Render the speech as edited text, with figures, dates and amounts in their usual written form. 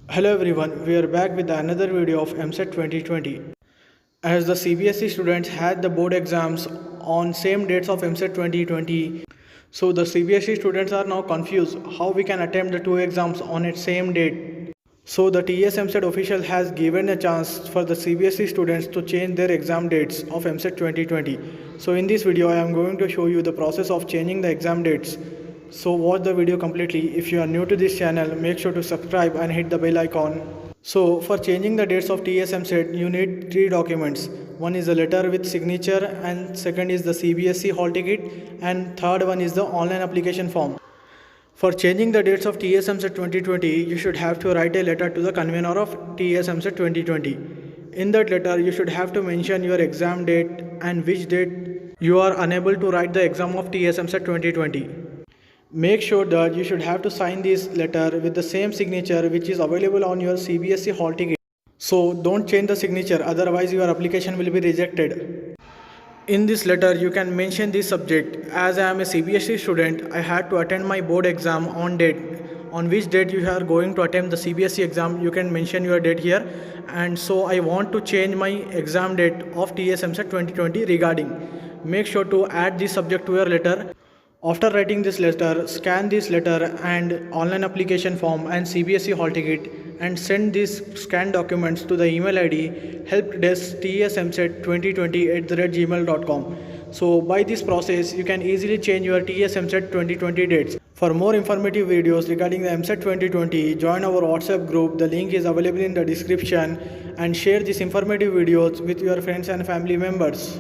Hello everyone, we are back with another video of Eamcet 2020. As the Cbse students had the board exams on same dates of Eamcet 2020, so the Cbse students are now confused how we can attempt the two exams on its same date. So the Ts Eamcet official has given a chance for the Cbse students to change their exam dates of Eamcet 2020. So in this video I am going to show you the process of changing the exam dates. So watch the video completely. If you are new to this channel, make sure to subscribe and hit the bell icon. So for changing the dates of Ts Eamcet, you need three documents. One is a letter with signature, and second is the Cbse hall ticket, and third one is the online application form. For changing the dates of Ts Eamcet 2020, you should have to write a letter to the convener of Ts Eamcet 2020. In that letter, you should have to mention your exam date and which date you are unable to write the exam of Ts Eamcet 2020. Make sure that you should have to sign this letter with the same signature which is available on your Cbse hall ticket. So don't change the signature, otherwise your application will be rejected. In this letter you can mention this subject: as I am a Cbse student, I had to attend my board exam on date. On which date you are going to attempt the Cbse exam, you can mention your date here. And so I want to change my exam date of Ts Eamcet 2020 regarding. Make sure to add this subject to your letter. After writing this letter, scan this letter and online application form and Cbse hall ticket and send these scanned documents to the email ID helpdesk@tseamcet2020@gmail.com. So by this process, you can easily change your Ts Eamcet 2020 dates. For more informative videos regarding the Eamcet 2020, join our WhatsApp group. The link is available in the description, and share these informative videos with your friends and family members.